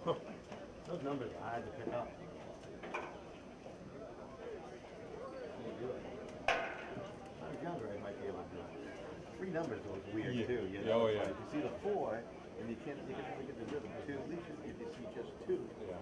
Those numbers are hard to pick up. When I was younger, I might be able to do it. 3 numbers was weird too. You know? Oh yeah. Like you see the 4, and you can never get the rhythm. 2, at least if you see just 2. Yeah.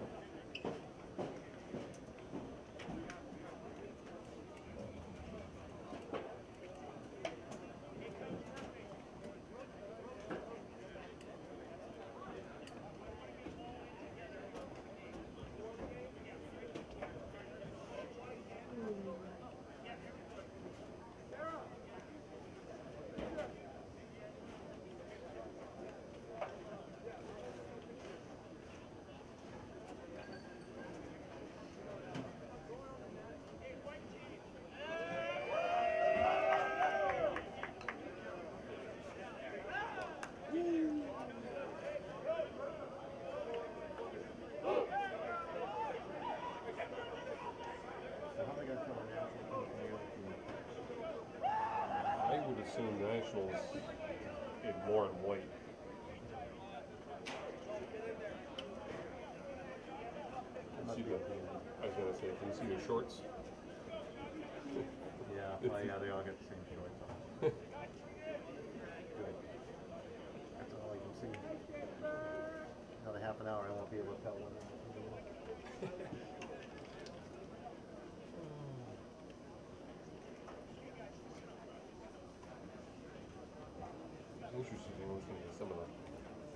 I would assume Nationals in more in white. I was going to say, can you see their shorts? Yeah, well, yeah, they all get the same shorts on. Good. That's all I can see. Another half an hour, I won't be able to tell one. It's interesting listening to some of the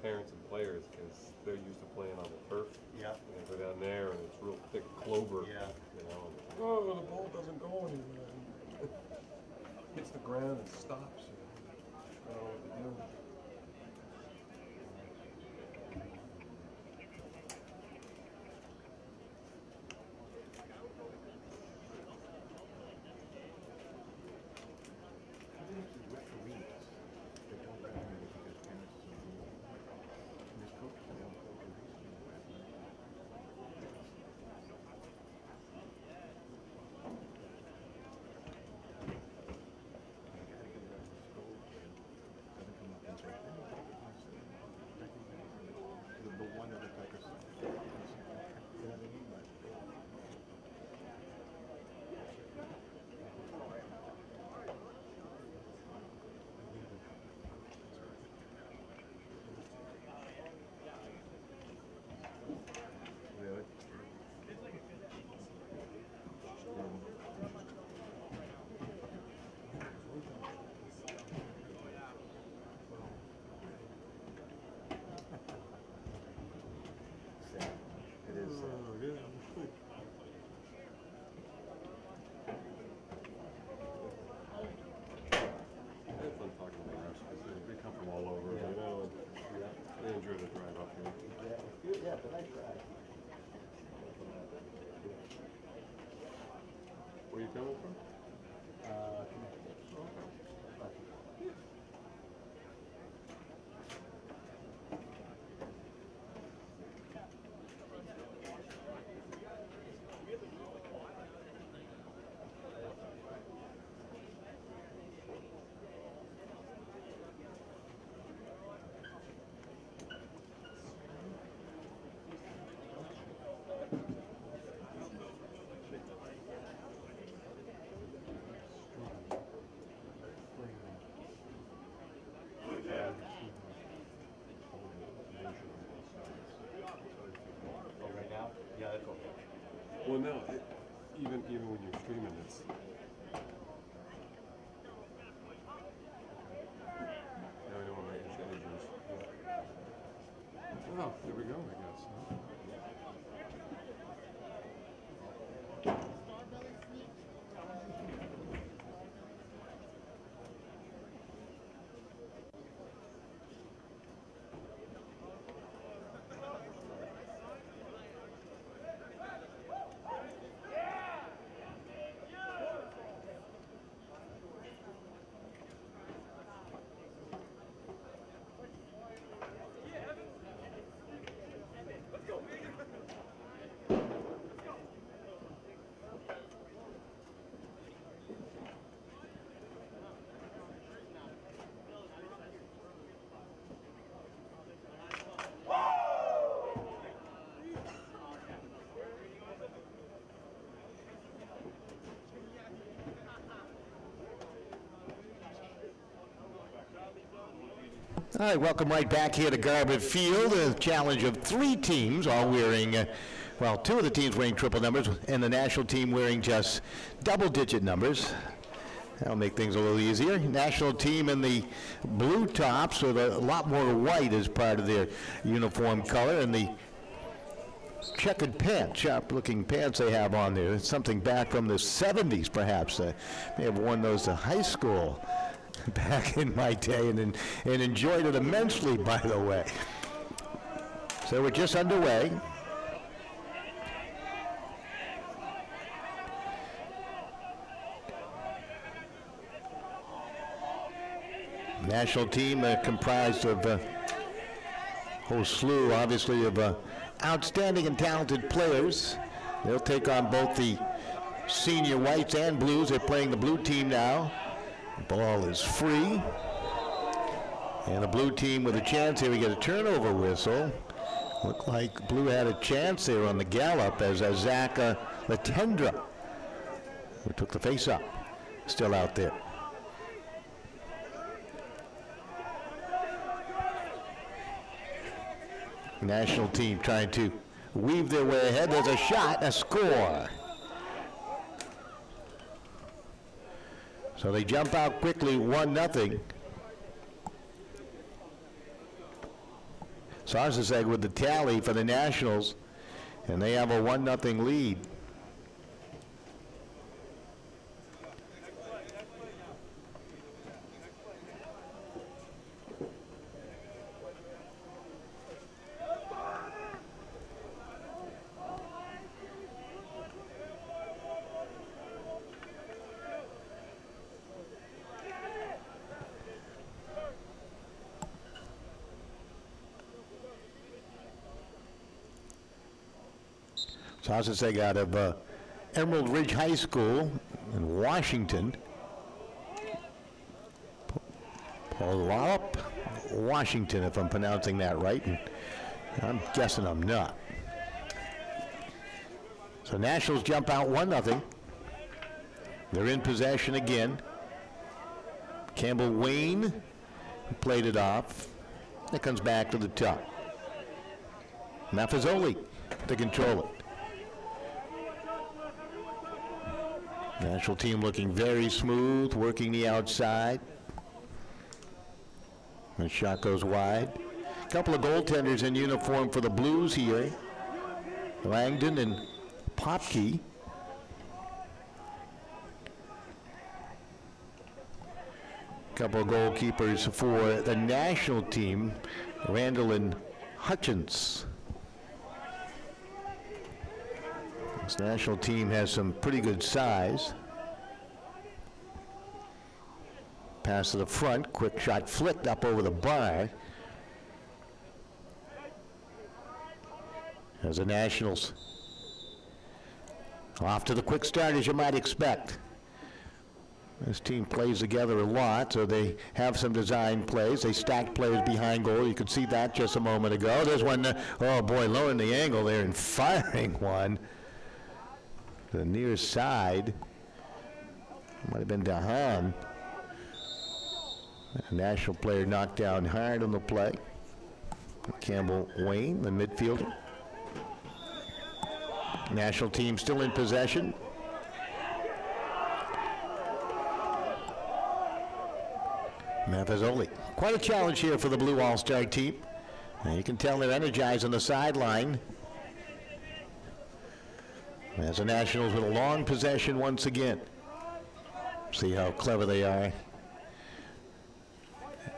parents and players because they're used to playing on the turf. Yeah. And they go down there and it's real thick clover. Yeah. You know, and, oh, the ball doesn't go anywhere. Hits the ground and stops. You don't know what to do. Where are you coming from? Yeah, that's okay. Well, no, even when you're streaming, it's. Now we don't want to make changes. Well, there we go, I guess. All right, welcome right back here to Garbutt Field. A challenge of 3 teams, all wearing, well, 2 of the teams wearing triple numbers, and the national team wearing just double-digit numbers. That'll make things a little easier. National team in the blue tops with a lot more white as part of their uniform color, and the checkered pants, sharp-looking pants they have on there. It's something back from the 70s, perhaps. May have worn those to high school back in my day and enjoyed it immensely, by the way. So we're just underway. National team comprised of a whole slew, obviously, of outstanding and talented players. They'll take on both the senior whites and blues. They're playing the blue team now. The ball is free. And the blue team with a chance here. We get a turnover whistle. Looked like blue had a chance there on the gallop as Zach Latendra, who took the face up, still out there. National team trying to weave their way ahead. There's a shot, a score. So they jump out quickly, 1-0. Sarsaseg with the tally for the Nationals, and they have a 1-0 lead. Sarsaseg out of Emerald Ridge High School in Washington. Puyallup, Washington, if I'm pronouncing that right, and I'm guessing I'm not. So Nationals jump out 1-0. They're in possession again. Campbell Wayne played it off. It comes back to the top. Maffezoli to control it. National team looking very smooth, working the outside. The shot goes wide. A couple of goaltenders in uniform for the Blues here. Langdon and Popke. A couple of goalkeepers for the national team, Randall and Hutchins. This national team has some pretty good size. Pass to the front, quick shot flicked up over the bar. As the Nationals off to the quick start, as you might expect. This team plays together a lot, so they have some design plays. They stack players behind goal. You could see that just a moment ago. There's one, oh boy, lowering the angle there and firing one. The near side, might have been Dahan. A national player knocked down hard on the play. Campbell Wayne, the midfielder. National team still in possession. Maffezoli. Quite a challenge here for the Blue All-Star team. And you can tell they're energized on the sideline. As the Nationals with a long possession once again. See how clever they are.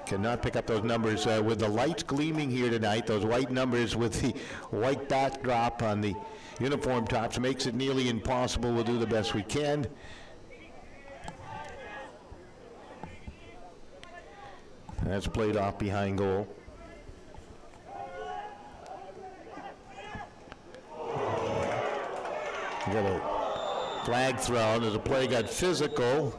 Cannot pick up those numbers with the lights gleaming here tonight. Those white numbers with the white backdrop on the uniform tops makes it nearly impossible. We'll do the best we can. That's played off behind goal. Got a flag thrown as the play got physical.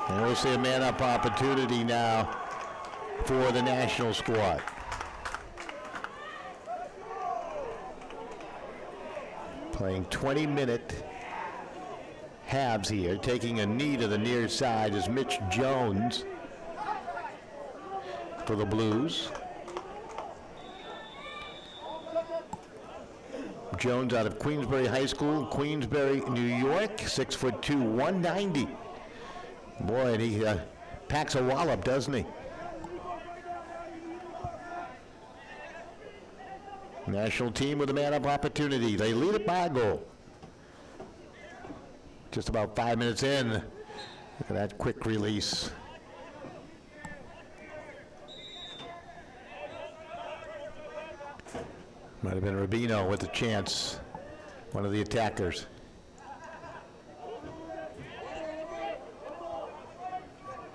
And we'll see a man-up opportunity now for the national squad. Playing 20-minute halves here. Taking a knee to the near side is Mitch Jones. for the Blues. Jones out of Queensbury High School, Queensbury, New York, 6'2", 190. Boy, and he packs a wallop, doesn't he? National team with a man-up opportunity. They lead it by a goal. Just about 5 minutes in. Look at that quick release. Might have been Rubino with the chance, one of the attackers.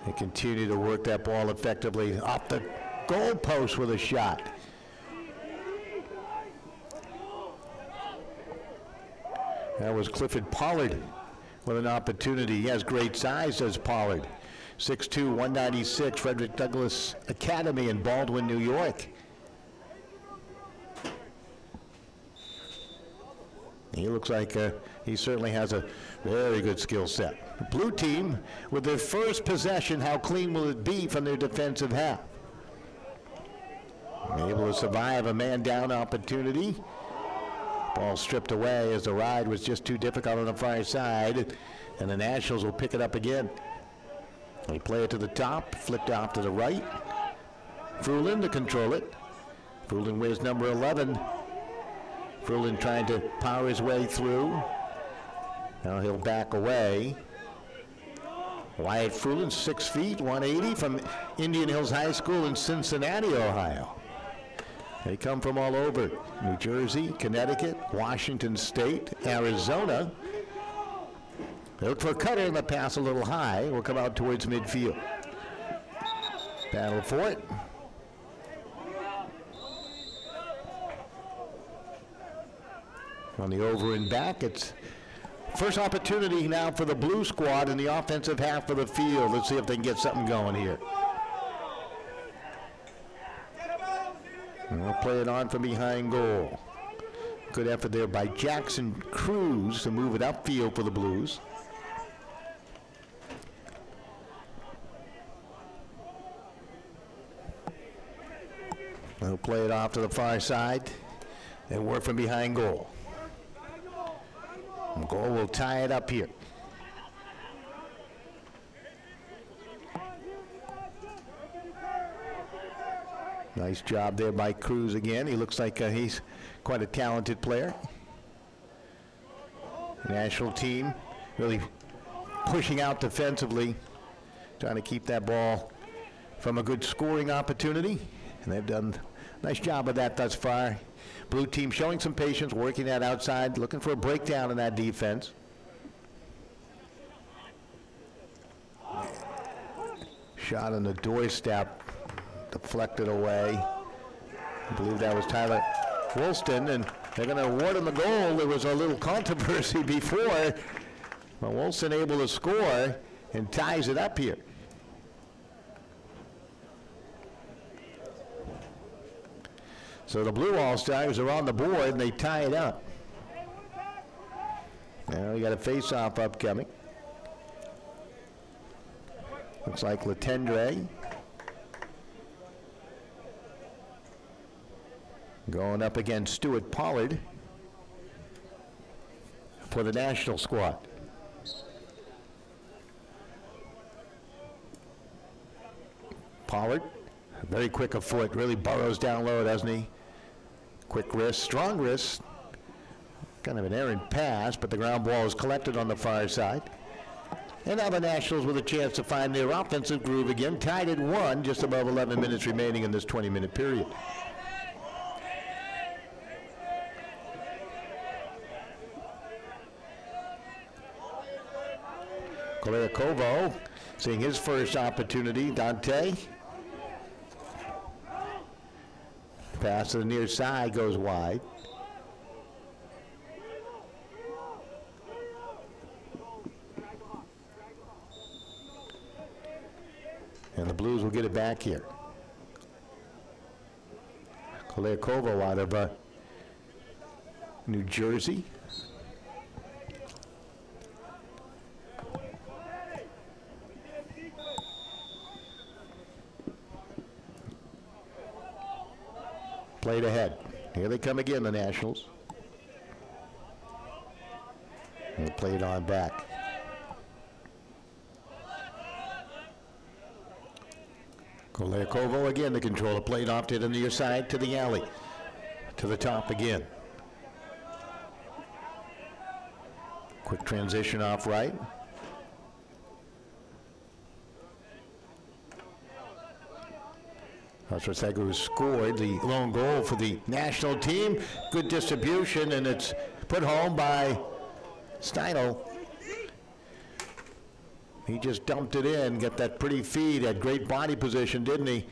They continue to work that ball effectively off the goal post with a shot. That was Clifford Pollard with an opportunity. He has great size, says Pollard. 6'2", 196, Frederick Douglass Academy in Baldwin, New York. He looks like he certainly has a very good skill set. The blue team with their first possession, how clean will it be from their defensive half? Able to survive a man down opportunity. Ball stripped away as the ride was just too difficult on the far side, and the Nationals will pick it up again. They play it to the top, flipped off to the right. Frulin to control it. Frulin wears number 11. Frulin trying to power his way through. Now he'll back away. Wyatt Frulin, 6 feet, 180 from Indian Hills High School in Cincinnati, Ohio. They come from all over, New Jersey, Connecticut, Washington State, Arizona. They look for a cutter and the pass a little high. Will come out towards midfield. Battle for it. On the over and back, it's first opportunity now for the blue squad in the offensive half of the field. Let's see if they can get something going here. And they'll play it on from behind goal. Good effort there by Jackson Cruz to move it upfield for the Blues. They'll play it off to the far side and work from behind goal. Goal will tie it up here. Nice job there by Cruz again. He looks like he's quite a talented player. National team really pushing out defensively, trying to keep that ball from a good scoring opportunity. And they've done a nice job of that thus far. Blue team showing some patience, working that outside, looking for a breakdown in that defense. Shot on the doorstep, deflected away. I believe that was Tyler Woolston, and they're going to award him the goal. There was a little controversy before, but Woolston able to score and ties it up here. So the Blue All-Stars are on the board, and they tie it up. Now we got a face-off upcoming. Looks like Latendre going up against Stuart Pollard for the national squad. Pollard, very quick of foot, really burrows down low, doesn't he? Quick wrist, strong wrist. Kind of an errant pass, but the ground ball is collected on the far side. And now the Nationals with a chance to find their offensive groove again, tied at 1, just above 11 minutes remaining in this 20-minute period. Koliakovo seeing his first opportunity. Dante. Pass to the near side goes wide. And the Blues will get it back here. Koliakovo out of New Jersey. played ahead. Here they come again, the Nationals. They play it on back. Kolarkovo again, the controller played off to the near side, to the alley, to the top again. Quick transition off right. Osrosegu scored the lone goal for the national team. Good distribution, and it's put home by Steino. He just dumped it in, got that pretty feed, had great body position, didn't he?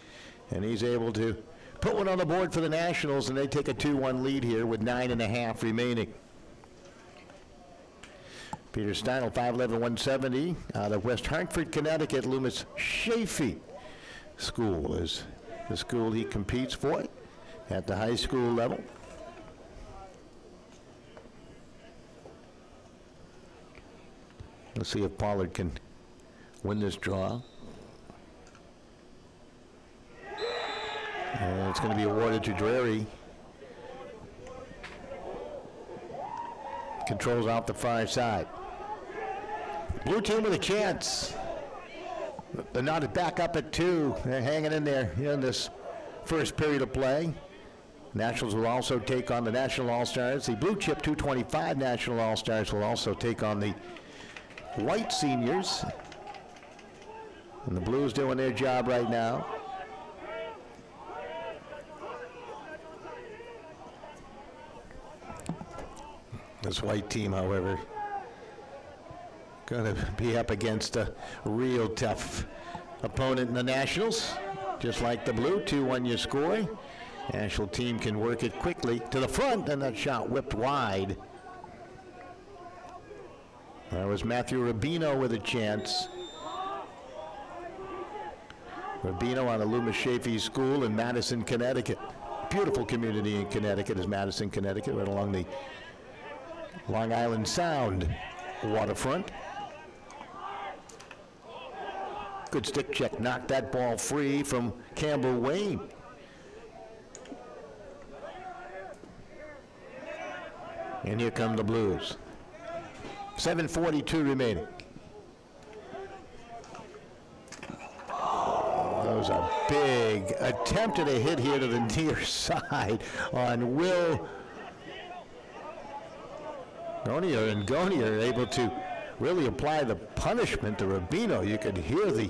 And he's able to put one on the board for the Nationals, and they take a 2-1 lead here with 9.5 remaining. Peter Steino, 5'11", 170, out of West Hartford, Connecticut. Loomis Shafee School is the school he competes for at the high school level. Let's see if Pollard can win this draw. And it's going to be awarded to Drary. Controls out the far side. Blue team with a chance. They're knotted back up at 2. They're hanging in there in this first period of play. Nationals will also take on the National All-Stars. The Blue Chip 225 National All-Stars will also take on the White Seniors. And the Blues doing their job right now. This white team, however, going to be up against a real tough opponent in the Nationals. Just like the Blue, 2-1 you score. National team can work it quickly to the front, and that shot whipped wide. That was Matthew Rubino with a chance. Rubino out of Loomis Shafee School in Madison, Connecticut. Beautiful community in Connecticut is Madison, Connecticut, right along the Long Island Sound waterfront. Good stick check, knocked that ball free from Campbell Wayne. And here come the Blues. 7:42 remaining. That was a big attempt at a hit here to the near side on Will Gonier, and Gonier able to really apply the punishment to Rubino. You could hear the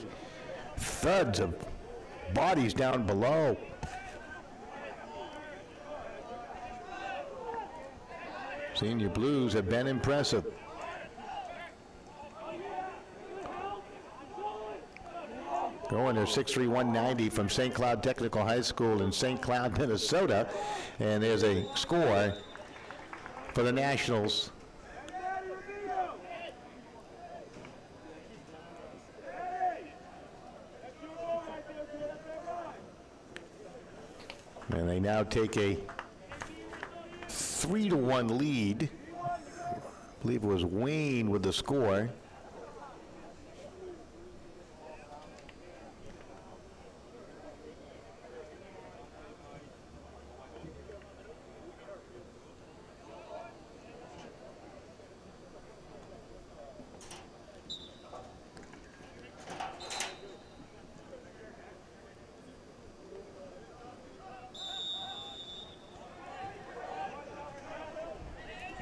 thuds of bodies down below. Senior Blues have been impressive. Going there 6'3", 190 from St. Cloud Technical High School in St. Cloud, Minnesota. And there's a score for the Nationals. And they now take a 3-1 lead. I believe it was Wayne with the score.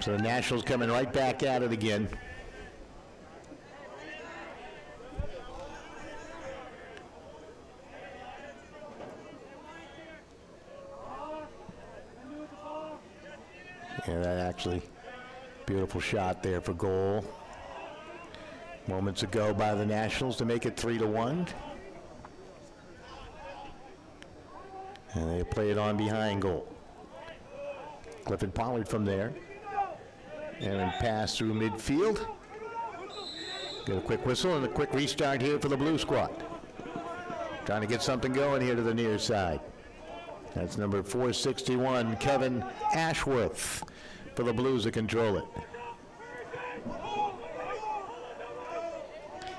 So the Nationals coming right back at it again. Yeah, that actually, beautiful shot there for goal. Moments ago by the Nationals to make it 3-1. And they play it on behind goal. Clifford Pollard from there. And then pass through midfield. Get a quick whistle and a quick restart here for the Blue squad. Trying to get something going here to the near side. That's number 461, Kevin Ashworth, for the Blues to control it.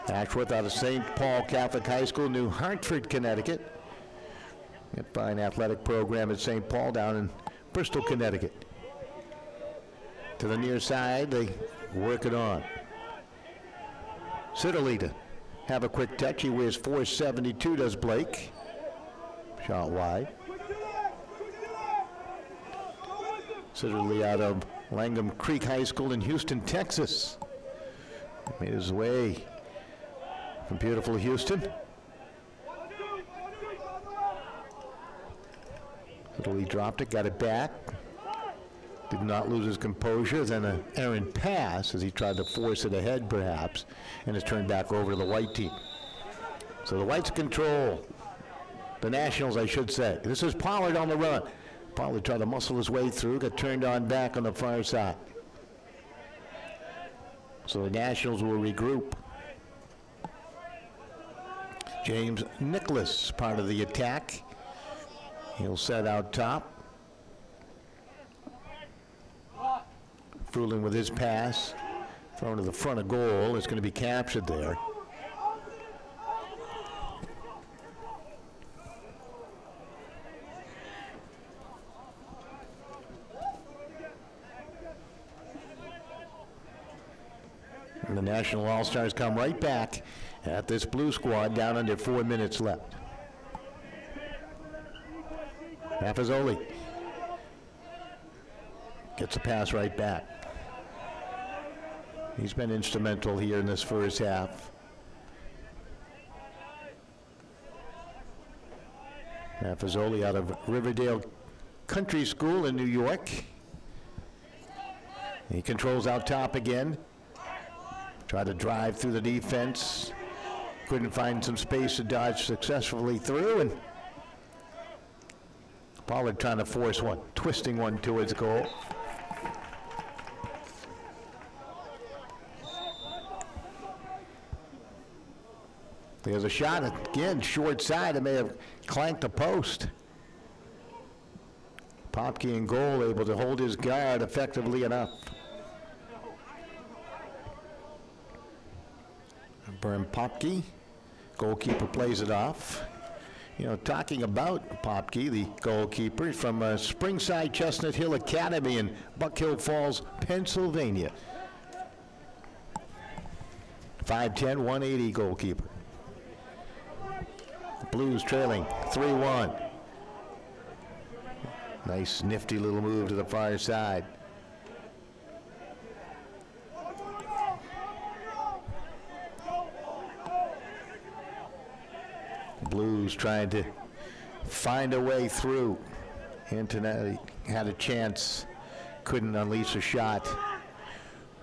Ashworth out of St. Paul Catholic High School, New Hartford, Connecticut. A fine athletic program at St. Paul down in Bristol, Connecticut. To the near side, they work it on. Sitterly to have a quick touch. He wears 472, does Blake. Shot wide. Sitterly out of Langham Creek High School in Houston, Texas. Made his way from beautiful Houston. Sitterly dropped it, got it back. Did not lose his composure. Then an errant pass as he tried to force it ahead, perhaps, and it's turned back over to the white team. So the Whites control. The Nationals, I should say. This is Pollard on the run. Pollard tried to muscle his way through, got turned on back on the far side. So the Nationals will regroup. James Nicholas, part of the attack. He'll set out top. Fruling with his pass, thrown to the front of goal. It's going to be captured there. And the National All-Stars come right back at this blue squad down under 4 minutes left. Maffezoli gets a pass right back. He's been instrumental here in this first half. Maffezoli out of Riverdale Country School in New York. He controls out top again. Tried to drive through the defense. Couldn't find some space to dodge successfully through, and Pollard trying to force one, twisting one towards goal. There's a shot again, short side. It may have clanked the post. Popke in goal, able to hold his guard effectively enough. Bernd Popke, goalkeeper, plays it off. You know, talking about Popke, the goalkeeper from Springside Chestnut Hill Academy in Buck Hill Falls, Pennsylvania. 5'10", 180 goalkeeper. Blues trailing 3-1. Nice nifty little move to the far side. Blues trying to find a way through. Antonetti had a chance, couldn't unleash a shot.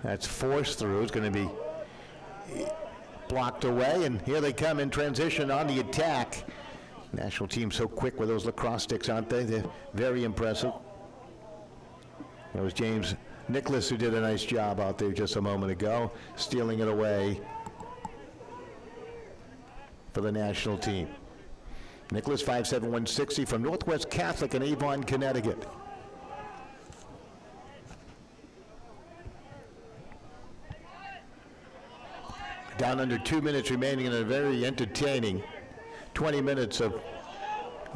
That's forced through. It's going to be blocked away, and here they come in transition on the attack. National team so quick with those lacrosse sticks, aren't they? They're very impressive. That was James Nicholas who did a nice job out there just a moment ago, stealing it away for the national team. Nicholas, 5'7", 160 from Northwest Catholic in Avon, Connecticut. Down under 2 minutes remaining in a very entertaining 20 minutes of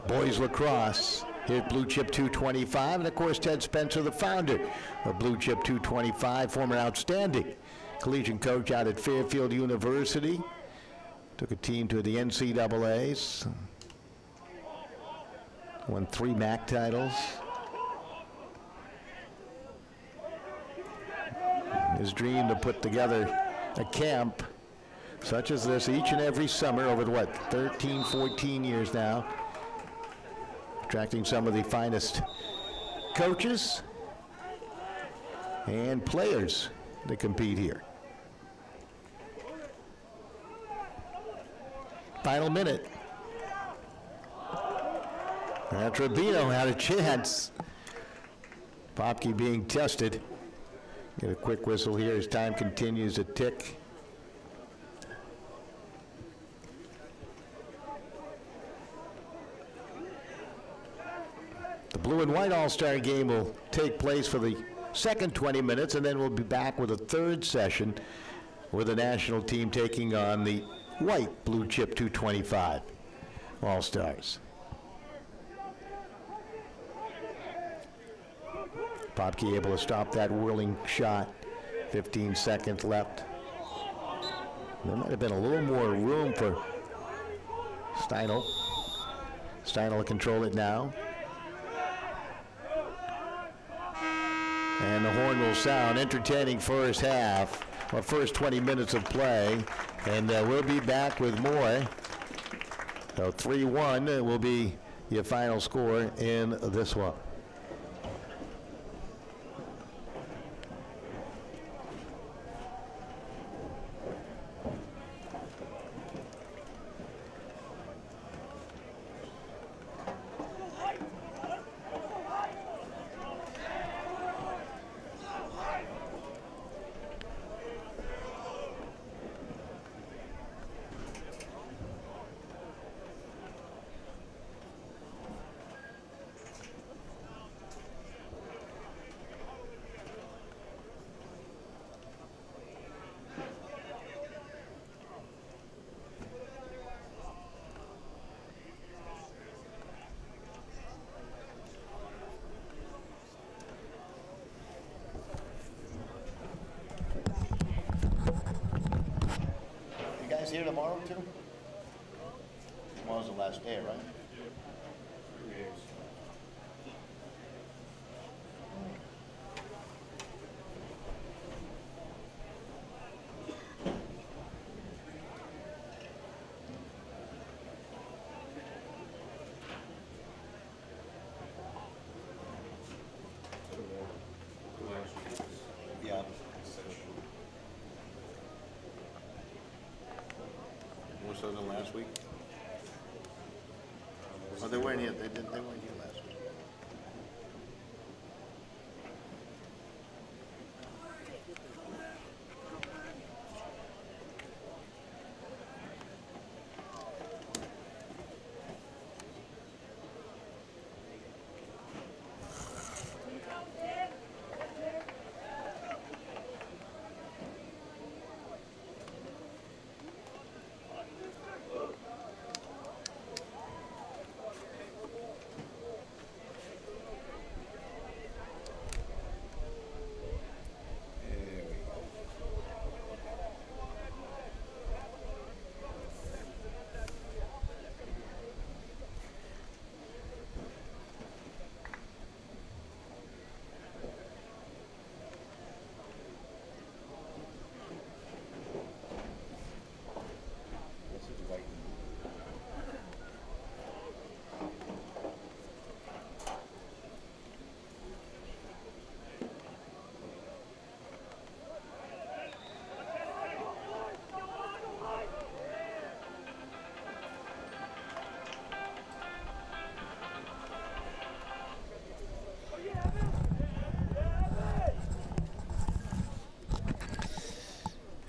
boys lacrosse here at Blue Chip 225. And of course, Ted Spencer, the founder of Blue Chip 225, former outstanding collegiate coach out at Fairfield University. Took a team to the NCAAs. Won 3 MAC titles. His dream to put together a camp such as this each and every summer over the, what, 13, 14 years now. Attracting some of the finest coaches and players that compete here. Final minute. Trevino had a chance. Popke being tested. Get a quick whistle here as time continues to tick. The blue and white all-star game will take place for the second 20 minutes, and then we'll be back with a third session with the national team taking on the white Blue Chip 225 All-Stars. Popke able to stop that whirling shot. 15 seconds left. There might have been a little more room for Steinel. Steinel will control it now. And the horn will sound. Entertaining first half, or first 20 minutes of play. And we'll be back with more. So 3-1 will be your final score in this one. Here tomorrow too? Tomorrow's the last day, right? Yeah. More so than last week? Oh, they weren't here. They weren't here last week.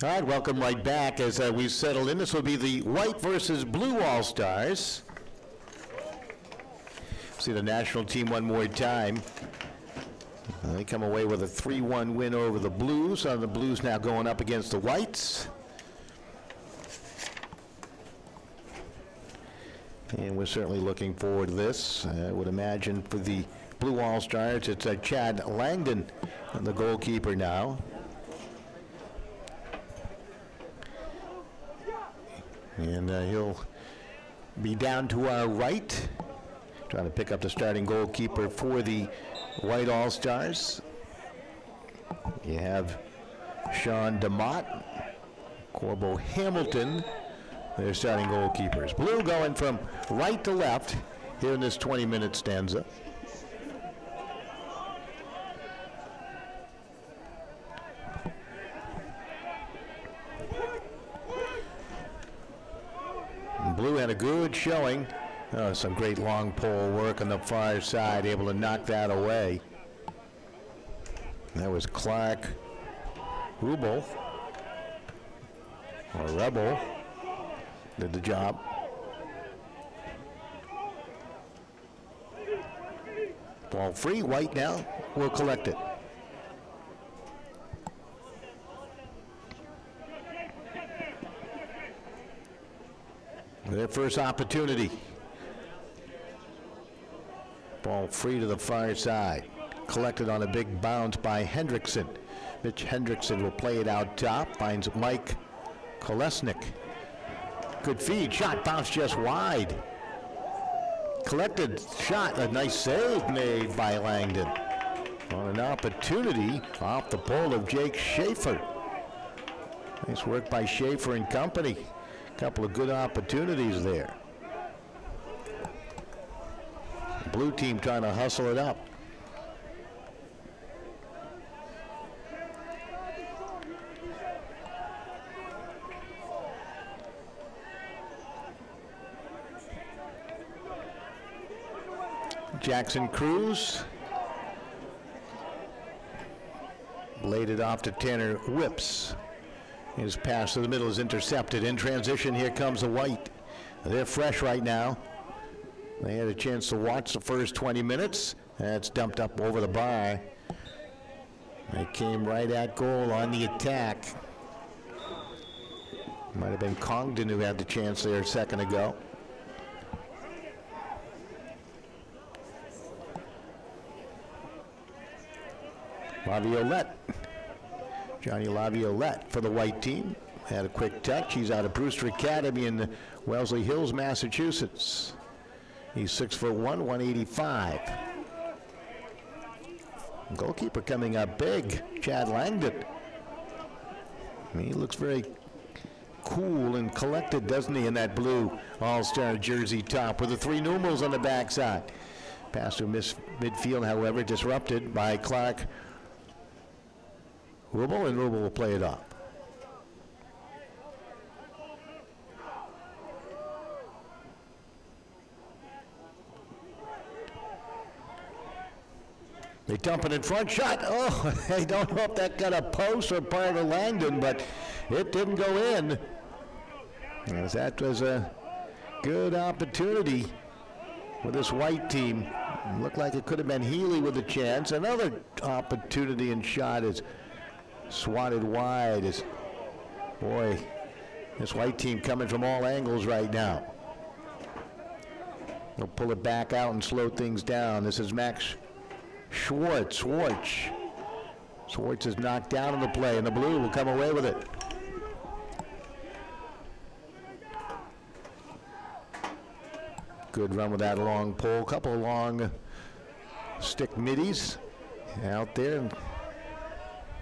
All right, welcome right back as we settle in. This will be the white versus blue All-Stars. See the national team one more time. They come away with a 3-1 win over the Blues. The Blues now going up against the Whites. And we're certainly looking forward to this. I would imagine for the blue All-Stars, it's Chad Langdon, the goalkeeper now. And he'll be down to our right, trying to pick up the starting goalkeeper for the White All-Stars. You have Sean DeMott, Corbo Hamilton, their starting goalkeepers. Blue going from right to left here in this 20-minute stanza. Blue had a good showing. Some great long pole work on the far side, able to knock that away. That was Clark Rubel, or Rebel, did the job. Ball free, White now will collect it. Their first opportunity. Ball free to the far side. collected on a big bounce by Hendrickson. Mitch Hendrickson will play it out top, finds Mike Kolesnik. Good feed, shot bounced just wide. Collected shot, a nice save made by Langdon. On an opportunity off the pole of Jake Schaefer. Nice work by Schaefer and company. Couple of good opportunities there. Blue team trying to hustle it up. Jackson Cruz laid it off to Tanner Whips. His pass to the middle is intercepted. In transition, here comes the White. They're fresh right now. They had a chance to watch the first 20 minutes. That's dumped up over the bar. They came right at goal on the attack. Might have been Congdon who had the chance there a second ago. Laviolette. Johnny Laviolette for the White team. Had a quick touch. He's out of Brewster Academy in Wellesley Hills, Massachusetts. He's 6'1", 185. Goalkeeper coming up big, Chad Langdon. He looks very cool and collected, doesn't he, in that blue all-star jersey top with the 3 numerals on the backside. Pass to midfield, however, disrupted by Clark Rubel, and Rubel will play it off. They dump it in front, shot. Oh, I don't know if that got a post or part of Langdon, but it didn't go in. As that was a good opportunity for this White team. Looked like it could have been Healy with a chance. Another opportunity and shot is swatted wide. Boy, this White team coming from all angles right now. They'll pull it back out and slow things down. This is Max Schwartz. Schwartz is knocked down in the play, and the blue will come away with it. Good run with that long pole. Couple of long stick middies out there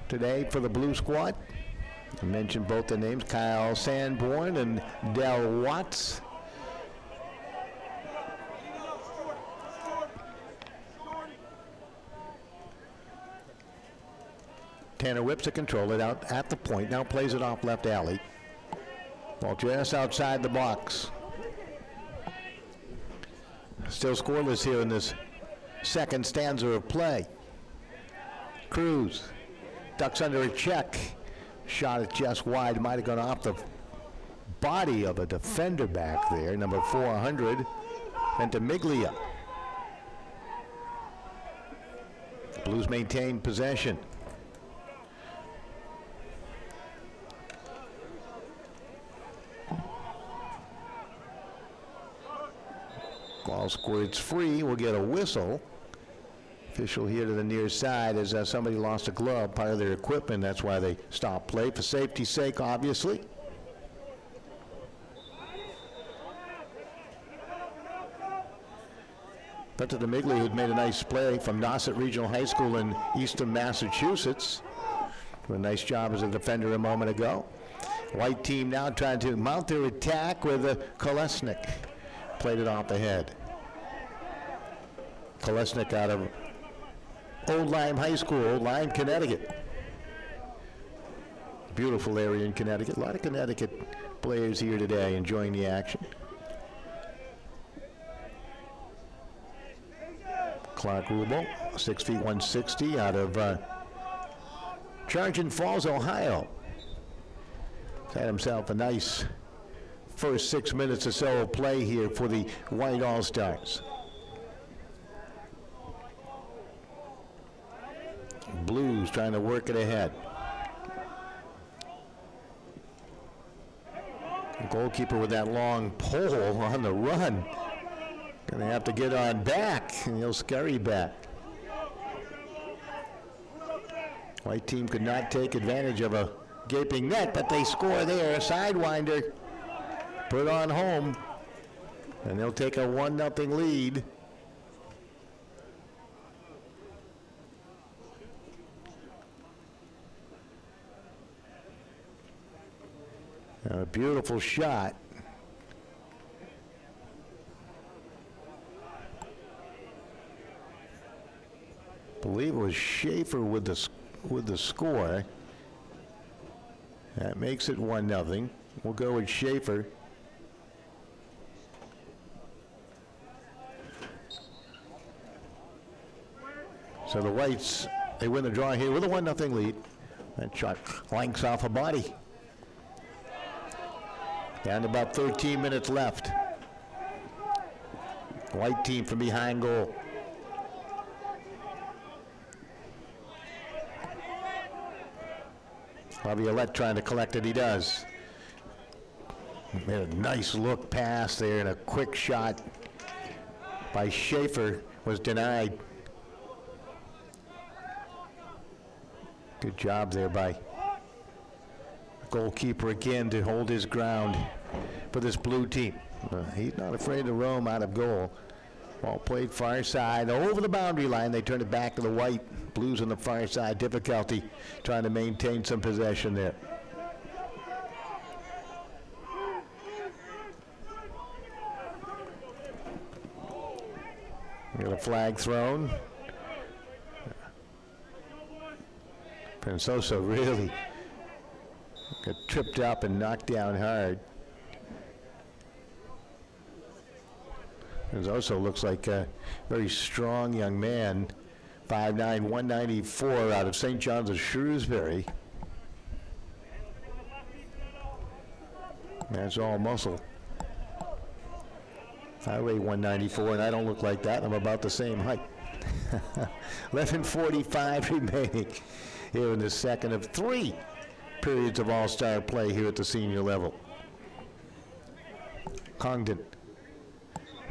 today for the blue squad. I mentioned both the names, Kyle Sanborn and Del Watts. Tanner Whips to control it out at the point. Now plays it off left alley. Ball just outside the box. Still scoreless here in this second stanza of play. Cruz ducks under a check. Shot it just wide. Might have gone off the body of a defender back there. Number 400, Ventimiglia. Blues maintain possession. Ball squirts free. We'll get a whistle. Official here to the near side as somebody lost a glove, part of their equipment. That's why they stopped play, for safety's sake, obviously. Ventimiglia, who'd made a nice play from Nauset Regional High School in eastern Massachusetts. Did a nice job as a defender a moment ago. White team now trying to mount their attack with Kolesnik. Played it off the head. Kolesnik out of Old Lyme High School, Old Lyme, Connecticut. Beautiful area in Connecticut. A lot of Connecticut players here today enjoying the action. Clark Rubel, 6 feet 160, out of Chagrin Falls, Ohio. He's had himself a nice first 6 minutes or so of play here for the White All-Stars. Blues trying to work it ahead. The goalkeeper with that long pole on the run. Gonna have to get on back, and he'll scurry back. White team could not take advantage of a gaping net, but they score there. A sidewinder put on home, and they'll take a 1-0 lead. A beautiful shot. I believe it was Schaefer with the score. That makes it 1-0. We'll go with Schaefer. So the Whites, they win the draw here with a 1-0 lead. That shot clanks off a body. Down to about 13 minutes left. White team from behind goal. Laviolette trying to collect it. He does. Made a nice look pass there, and a quick shot by Schaefer was denied. Good job there by the goalkeeper again to hold his ground for this blue team. He's not afraid to roam out of goal. Ball played far side over the boundary line. They turn it back to the White. Blues on the far side. Difficulty trying to maintain some possession there. Got a flag thrown. Pensoso really got tripped up and knocked down hard. Pensoso looks like a very strong young man. 5'9", 194 out of St. John's of Shrewsbury. That's all muscle. I weigh 194 and I don't look like that. I'm about the same height. 11:45 remaining here in the second of 3 periods of all-star play here at the senior level. Congdon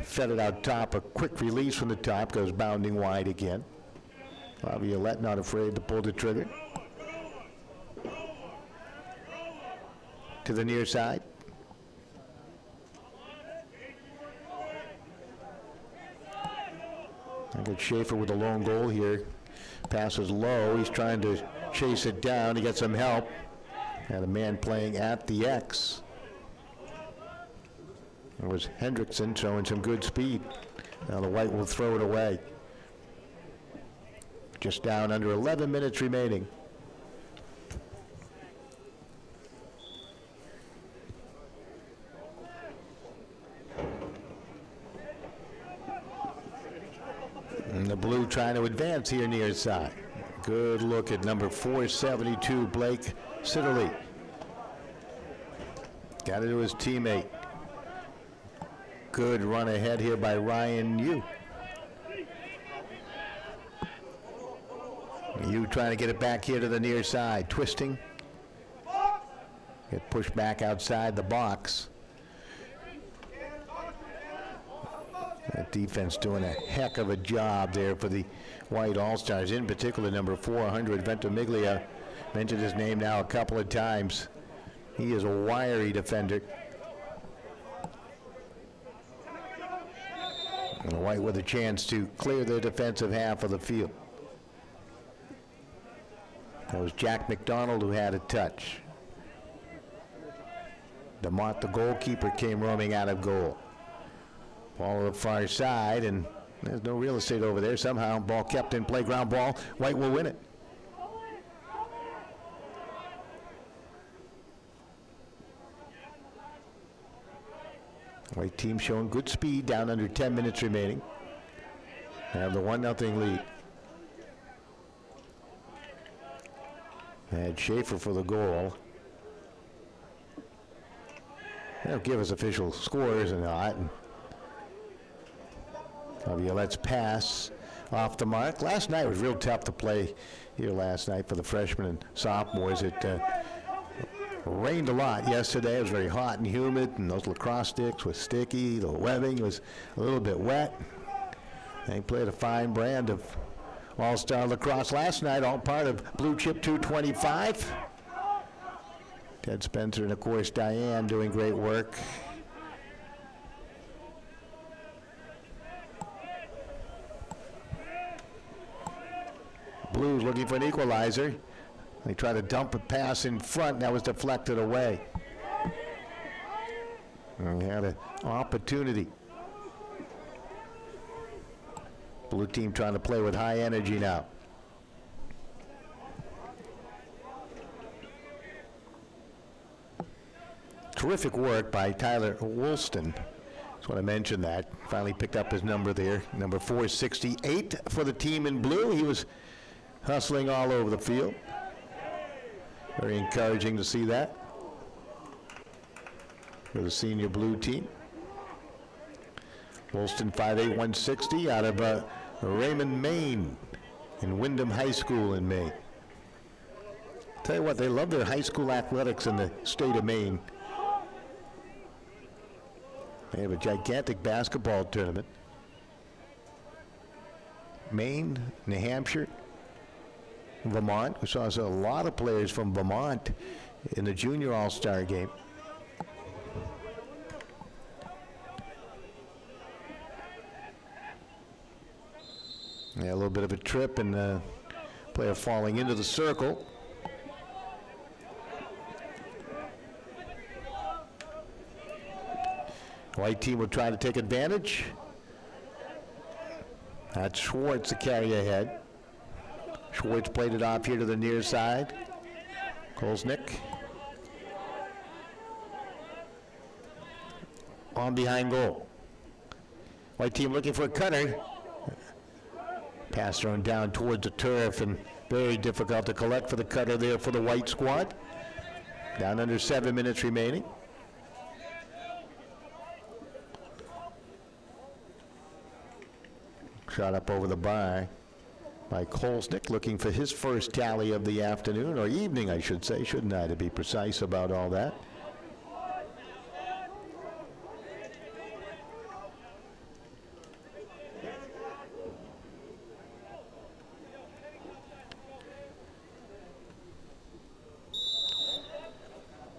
fed it out top. A quick release from the top, goes bounding wide again. Laviolette not afraid to pull the trigger. To the near side. I got Schaefer with a lone goal here. Passes low. He's trying to chase it down. He gets some help. And a man playing at the X. It was Hendrickson showing some good speed. Now the White will throw it away. Just down under 11 minutes remaining. And the Blue trying to advance here near side. Good look at number 472, Blake Sitterly. Got it to his teammate. Good run ahead here by Ryan Yu. Yu trying to get it back here to the near side. Twisting. Get pushed back outside the box. That defense doing a heck of a job there for the White All-Stars, in particular number 400, Ventimiglia. Mentioned his name now a couple of times. He is a wiry defender. And the White with a chance to clear their defensive half of the field. That was Jack McDonald who had a touch. DeMott, the goalkeeper, came roaming out of goal. Ball to the far side, and there's no real estate over there. Somehow, ball kept in play, ground ball. White will win it. White team showing good speed, down under 10 minutes remaining. They have the 1-0 lead. They had Schaefer for the goal. They don't give us official scores or not. Laviolette's pass off the mark. Last night was real tough to play here last night for the freshmen and sophomores. It rained a lot yesterday. It was very hot and humid, and those lacrosse sticks were sticky. The webbing was a little bit wet. They played a fine brand of All-Star Lacrosse last night, all part of Blue Chip 225. Ted Spencer and, of course, Diane doing great work. Blues looking for an equalizer. They try to dump a pass in front. That was deflected away. And we had an opportunity. Blue team trying to play with high energy now. Terrific work by Tyler Woolston. That's what I mentioned that. Finally picked up his number there. Number 468 for the team in blue. He was hustling all over the field. Very encouraging to see that for the senior blue team. Woolston 5'8", 160 out of Raymond, Maine, in Wyndham High School in Maine. Tell you what, they love their high school athletics in the state of Maine. They have a gigantic basketball tournament. Maine, New Hampshire, Vermont. We saw a lot of players from Vermont in the junior all-star game. Yeah, a little bit of a trip and the player falling into the circle. White team will try to take advantage. That's Schwartz to carry ahead. Schwartz played it off here to the near side. Kolsnick. On behind goal. White team looking for a cutter. Pass thrown down towards the turf and very difficult to collect for the cutter there for the white squad. Down under 7 minutes remaining. Shot up over the bar by Kolsnick, looking for his first tally of the afternoon, or evening, I should say, shouldn't I, to be precise about all that.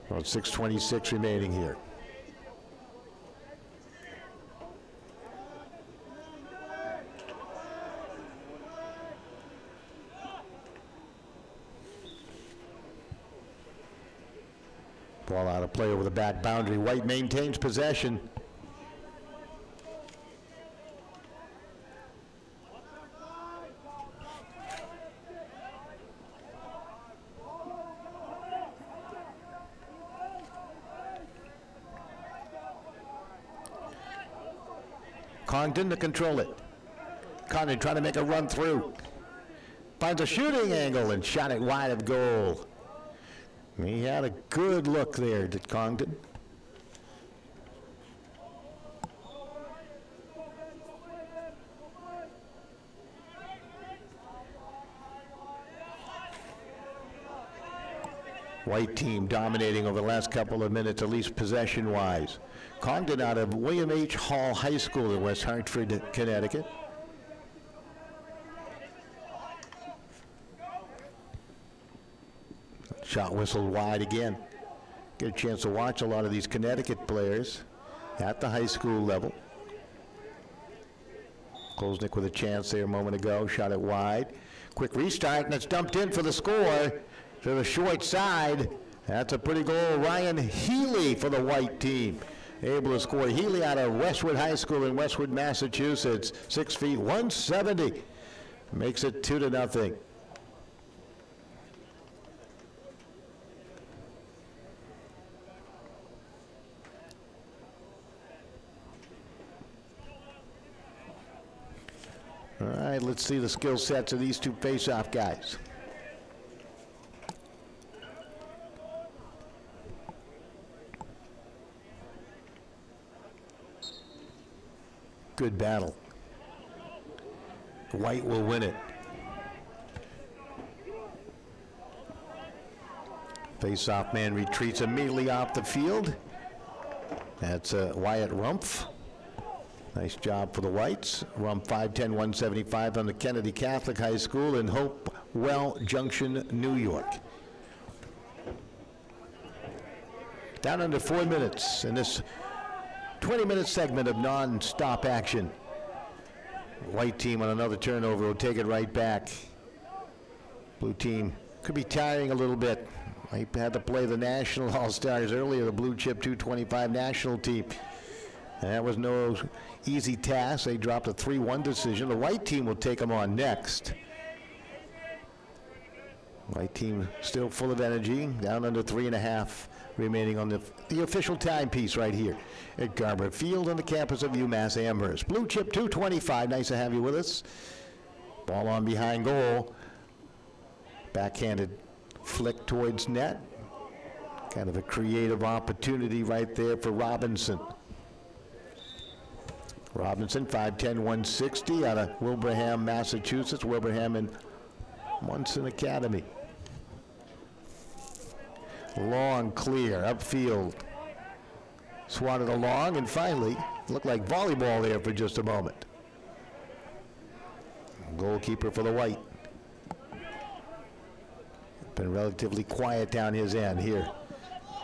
Well, 6:26 remaining here. Ball out of play over the back boundary. White maintains possession. Congdon to control it. Congdon trying to make a run through. Finds a shooting angle and shot it wide of goal. He had a good look there, did Congdon. White team dominating over the last couple of minutes, at least possession-wise. Congdon out of William H. Hall High School in West Hartford, Connecticut. Shot whistled wide again. Get a chance to watch a lot of these Connecticut players at the high school level. Kolsnick with a chance there a moment ago. Shot it wide. Quick restart, and it's dumped in for the score to the short side. That's a pretty goal. Ryan Healy for the white team. Able to score. Healy out of Westwood High School in Westwood, Massachusetts. 6 feet, 170. Makes it 2-0. All right, let's see the skill sets of these two face-off guys. Good battle. White will win it. Face-off man retreats immediately off the field. That's Wyatt Rumpf. Nice job for the Whites. Run 5:10.175 on the Kennedy Catholic High School in Hopewell Junction, New York. Down under 4 minutes in this 20-minute segment of non-stop action. White team on another turnover will take it right back. Blue team could be tiring a little bit. They had to play the National All-Stars earlier, the Blue Chip 225 national team. And that was no easy task. They dropped a 3-1 decision. The white team will take them on next. White team still full of energy, down under 3.5 remaining on the official timepiece right here at Garber Field on the campus of UMass Amherst. Blue Chip 225, nice to have you with us. Ball on behind goal. Backhanded flick towards net. Kind of a creative opportunity right there for Robinson. Robinson, 5'10", 160, out of Wilbraham, Massachusetts. Wilbraham and Munson Academy. Long, clear, upfield. Swatted along, and finally, looked like volleyball there for just a moment. Goalkeeper for the White. Been relatively quiet down his end here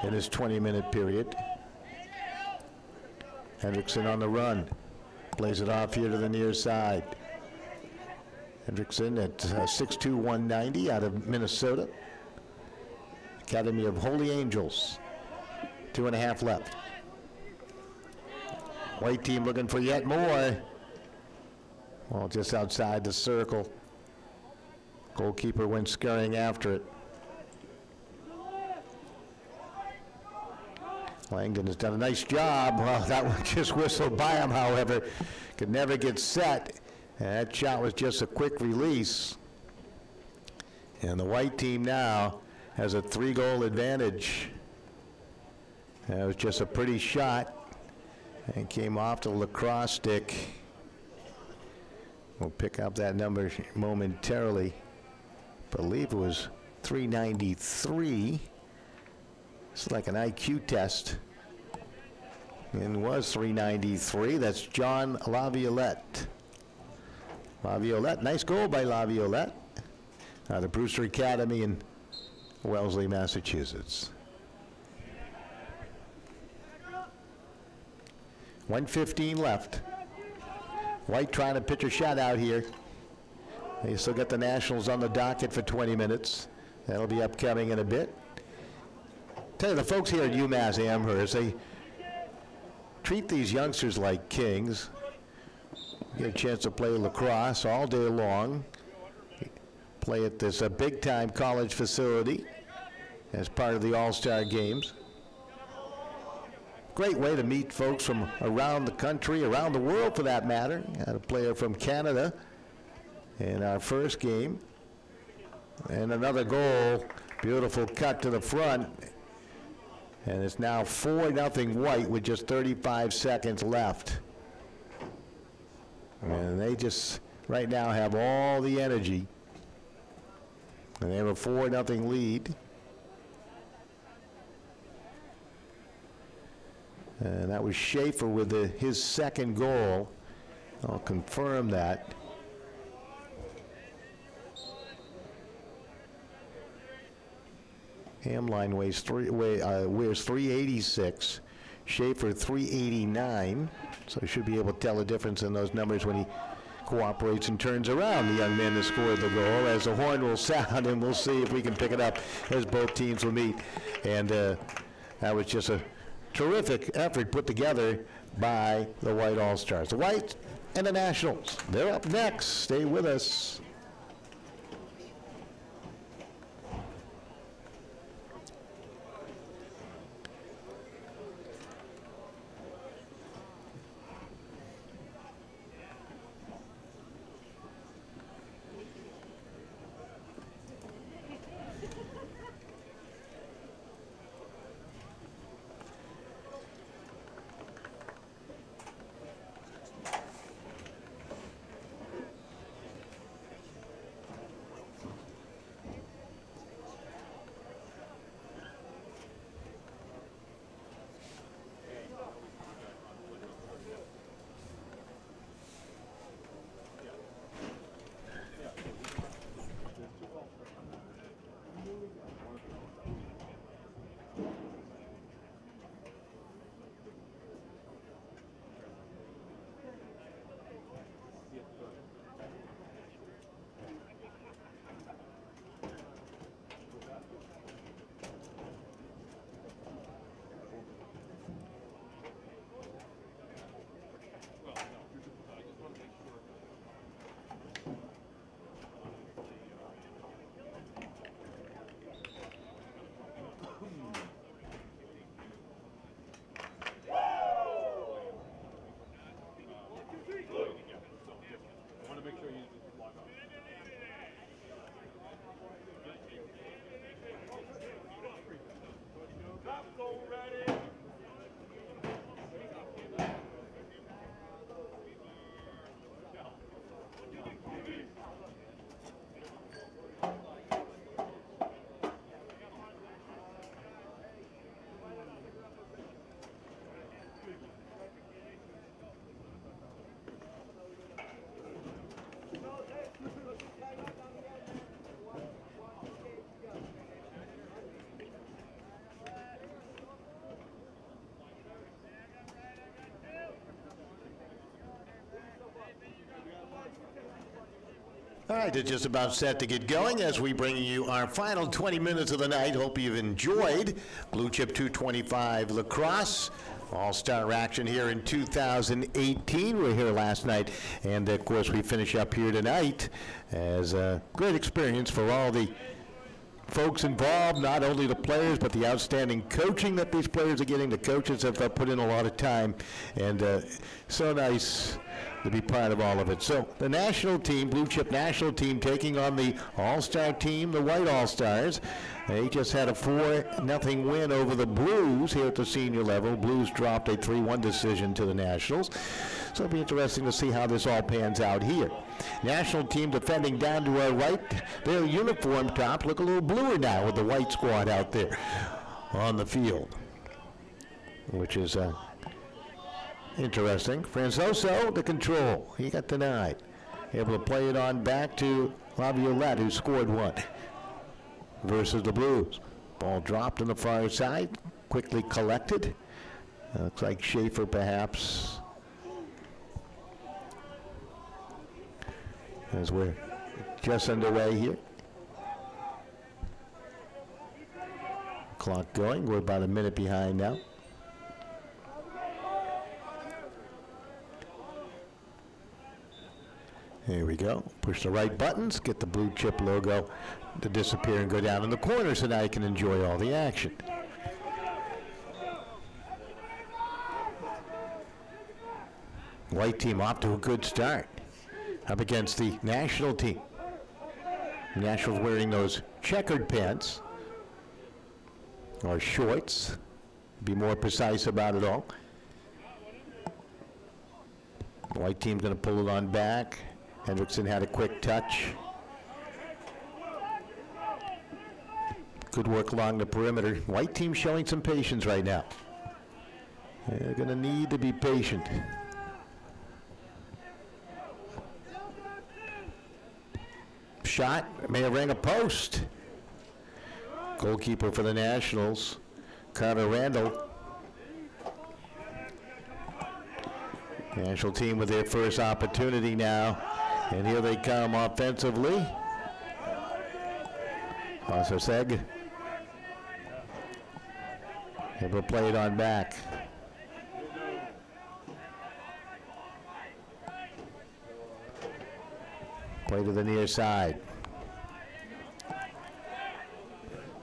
in this 20-minute period. Hendrickson on the run. Plays it off here to the near side. Hendrickson at 6'2", 190 out of Minnesota. Academy of Holy Angels. 2.5 left. White team looking for yet more. Well, just outside the circle. Goalkeeper went scurrying after it. Langdon has done a nice job. Well, that one just whistled by him, however. Could never get set. And that shot was just a quick release. And the white team now has a 3-goal advantage. That was just a pretty shot. And came off the lacrosse stick. We'll pick up that number momentarily. Believe it was 393. It's like an IQ test. And was 393. That's John Laviolette. Laviolette, nice goal by Laviolette. The Brewster Academy in Wellesley, Massachusetts. 1:15 left. White trying to pitch a shot out here. They still got the Nationals on the docket for 20 minutes. That'll be upcoming in a bit. Tell you, the folks here at UMass Amherst, they treat these youngsters like kings. Get a chance to play lacrosse all day long. Play at this big-time college facility as part of the All-Star Games. Great way to meet folks from around the country, around the world for that matter. Had a player from Canada in our first game. And another goal, beautiful cut to the front. And it's now 4-0 White with just 35 seconds left. And they just right now have all the energy. And they have a 4-0 lead. And that was Schaefer with his second goal. I'll confirm that. Hamline wears 386. Schaefer 389. So he should be able to tell the difference in those numbers when he cooperates and turns around the young man that scored the goal. As the horn will sound, and we'll see if we can pick it up as both teams will meet. And that was just a terrific effort put together by the White All-Stars. The White and the Nationals, they're up next. Stay with us. right, it's just about set to get going as we bring you our final 20 minutes of the night. Hope you've enjoyed Blue Chip 225 Lacrosse. All-star action here in 2018. We were here last night, and of course we finish up here tonight as a great experience for all the folks involved, not only the players, but the outstanding coaching that these players are getting. The coaches have put in a lot of time, and so nice to be part of all of it. So the national team, Blue Chip national team, taking on the All-Star team, the White All-Stars. They just had a 4-0 win over the Blues here at the senior level. Blues dropped a 3-1 decision to the Nationals. So it'll be interesting to see how this all pans out here. National team defending down to our right. Their uniform tops look a little bluer now with the white squad out there on the field, which is interesting. Franzoso, the control. He got denied. Able to play it on back to Laviolette, who scored one versus the Blues. Ball dropped on the far side, quickly collected. Looks like Schaefer perhaps, as we're just underway here. Clock going. We're about a minute behind now. Here we go. Push the right buttons, get the Blue Chip logo to disappear and go down in the corner so now you can enjoy all the action. White team off to a good start. Up against the national team. The Nationals wearing those checkered pants, or shorts, be more precise about it all. The white team's going to pull it on back. Hendrickson had a quick touch. Good work along the perimeter. White team showing some patience right now. They're going to need to be patient. Shot may have rang a post. Goalkeeper for the Nationals, Carter Randall. National team with their first opportunity now. And here they come offensively. Seg able to play it on back. Play to the near side.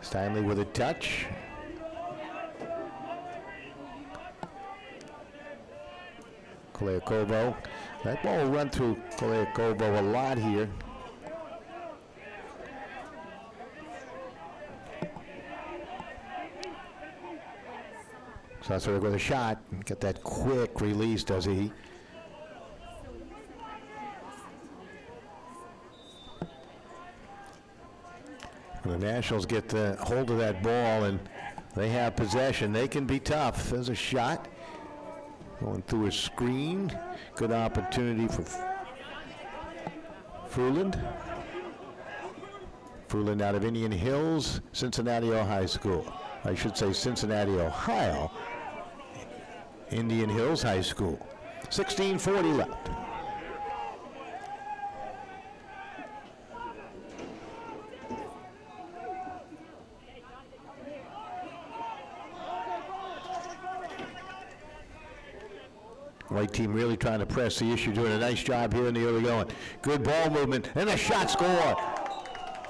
Steinley with a touch. Koliakovo. That ball will run through Koliakovo a lot here. Sasser with a shot. Get that quick release, does he? The Nationals get the hold of that ball and they have possession. They can be tough. There's a shot. Going through a screen. Good opportunity for Fruland. Fruland out of Indian Hills, Cincinnati High School. I should say Cincinnati, Ohio. Indian Hills High School. 16:40 left. White team really trying to press the issue, doing a nice job here in the early going. Good ball movement, and a shot score.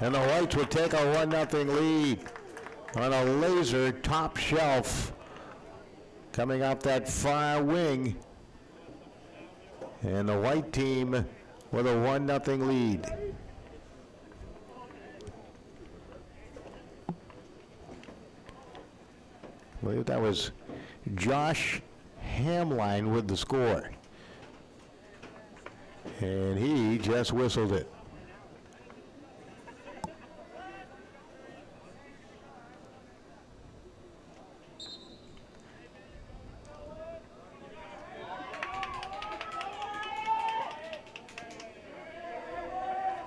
And the Whites would take a 1-0 lead on a laser top shelf coming off that far wing. And the White team with a 1-0 lead. I believe that was Josh Hamline with the score. And he just whistled it.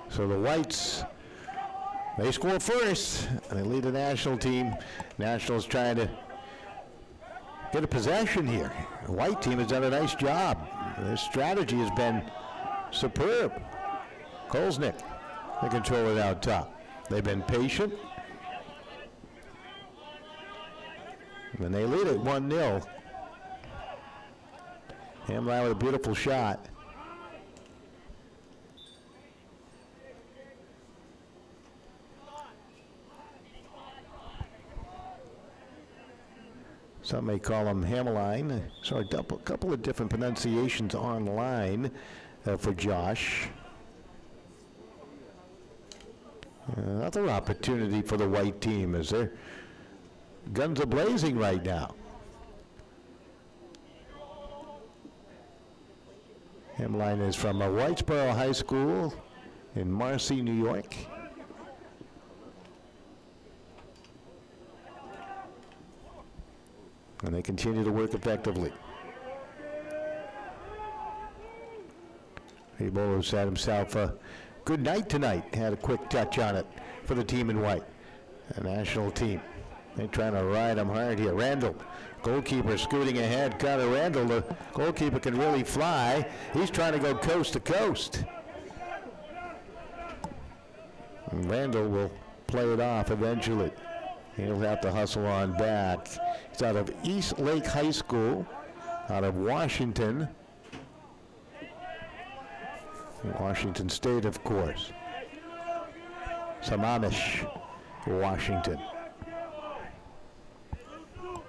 So the Whites, they score first, and they lead the national team. Nationals trying to get a possession here. The white team has done a nice job. Their strategy has been superb. Kolesnik They control it out top. They've been patient. And they lead it 1-0. Hamline with a beautiful shot. Some may call him Hamline. So a couple of different pronunciations online for Josh. Another opportunity for the white team as their guns are blazing right now. Hamline is from Whitesboro High School in Marcy, New York. And they continue to work effectively. Bowler's had himself a good night tonight. Had a quick touch on it for the team in white. A national team. They're trying to ride him hard here. Randall, goalkeeper scooting ahead. Connor Randall, the goalkeeper, can really fly. He's trying to go coast to coast. And Randall will play it off eventually. He'll have to hustle on back. He's out of East Lake High School, out of Washington. Washington State, of course. Sammamish, Washington.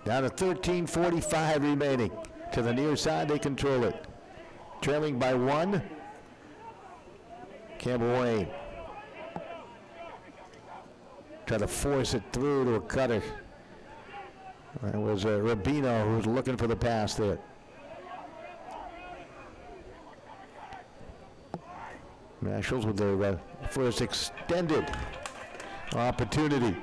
Down to 13:45 remaining. To the near side, they control it. Trailing by 1. Campbell Wayne. Try to force it through to a cutter. That was Rubino who was looking for the pass there. Nationals with their first extended opportunity.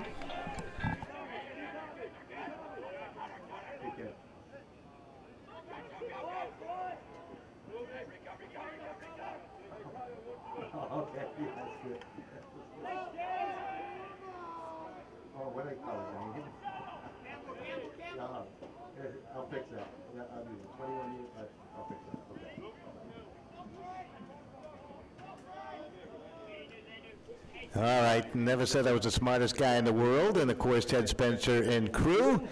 I'll fix that. I'll do it. 21 years. I'll fix that. Okay. All right. Never said I was the smartest guy in the world. And of course, Ted Spencer and crew.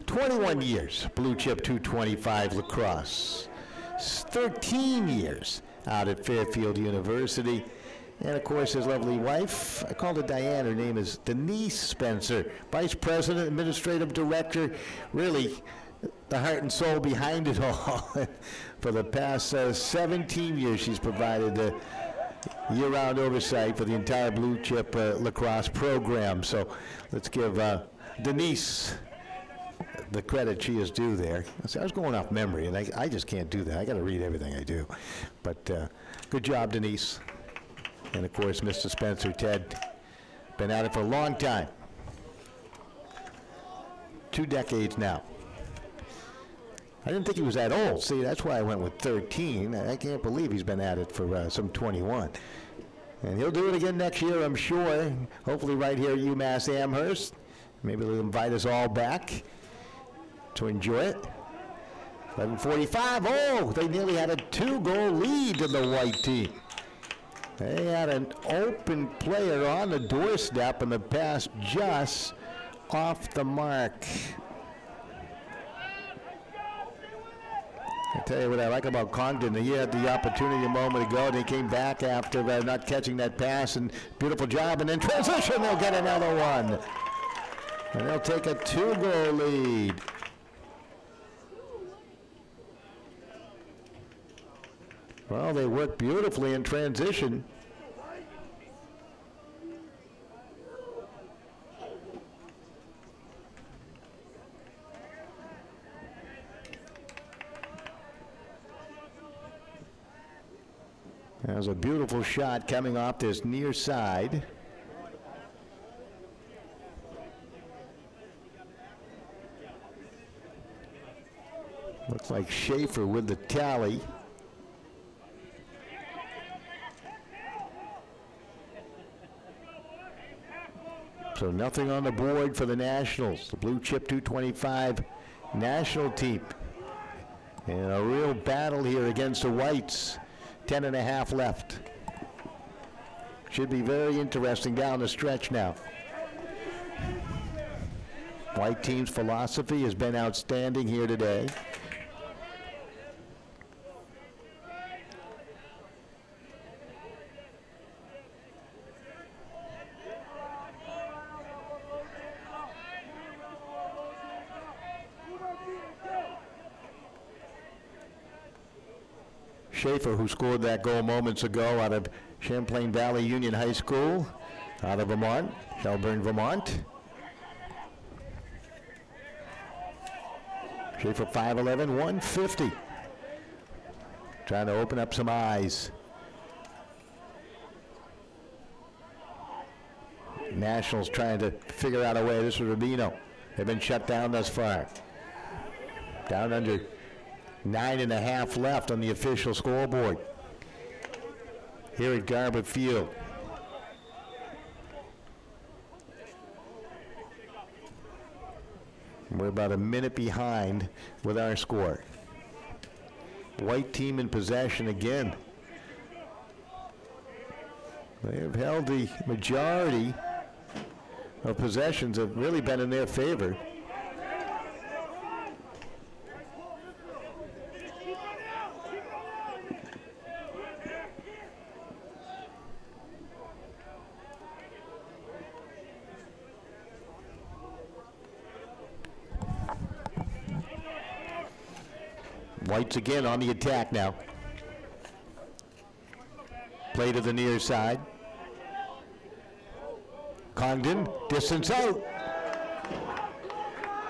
21 years, Blue Chip 225 Lacrosse. 13 years out at Fairfield University. And of course, his lovely wife, I called her Diane, her name is Denise Spencer, Vice President, Administrative Director, really the heart and soul behind it all. For the past 17 years, she's provided year-round oversight for the entire Blue Chip lacrosse program. So let's give Denise the credit she is due there. I was going off memory, and I just can't do that. I got to read everything I do. But good job, Denise. And of course, Mr. Spencer, Ted, been at it for a long time. 2 decades now. I didn't think he was that old. See, that's why I went with 13. I can't believe he's been at it for some 21. And he'll do it again next year, I'm sure. Hopefully right here at UMass Amherst. Maybe they'll invite us all back to enjoy it. 11:45. Oh, they nearly had a 2-goal lead to the white team. They had an open player on the doorstep, and the pass just off the mark. I tell you what I like about Congdon. He had the opportunity a moment ago, and he came back after not catching that pass, and beautiful job. And in transition, they'll get another one. And they'll take a 2-goal lead. Well, they work beautifully in transition. There's a beautiful shot coming off this near side. Looks like Schaefer with the tally. So nothing on the board for the Nationals. The Blue Chip 225 national team. And a real battle here against the Whites. 10.5 left. Should be very interesting down the stretch now. White team's philosophy has been outstanding here today. Schaefer, who scored that goal moments ago out of Champlain Valley Union High School, out of Vermont, Shelburne, Vermont. Schaefer 5'11", 150. Trying to open up some eyes. Nationals trying to figure out a way. This is Rubino. They've been shut down thus far. Down under 9.5 left on the official scoreboard here at Garbutt Field. We're about a minute behind with our score. White team in possession again. They have held the majority of possessions, have really been in their favor. Whites again on the attack now. Play to the near side. Congdon, distance out.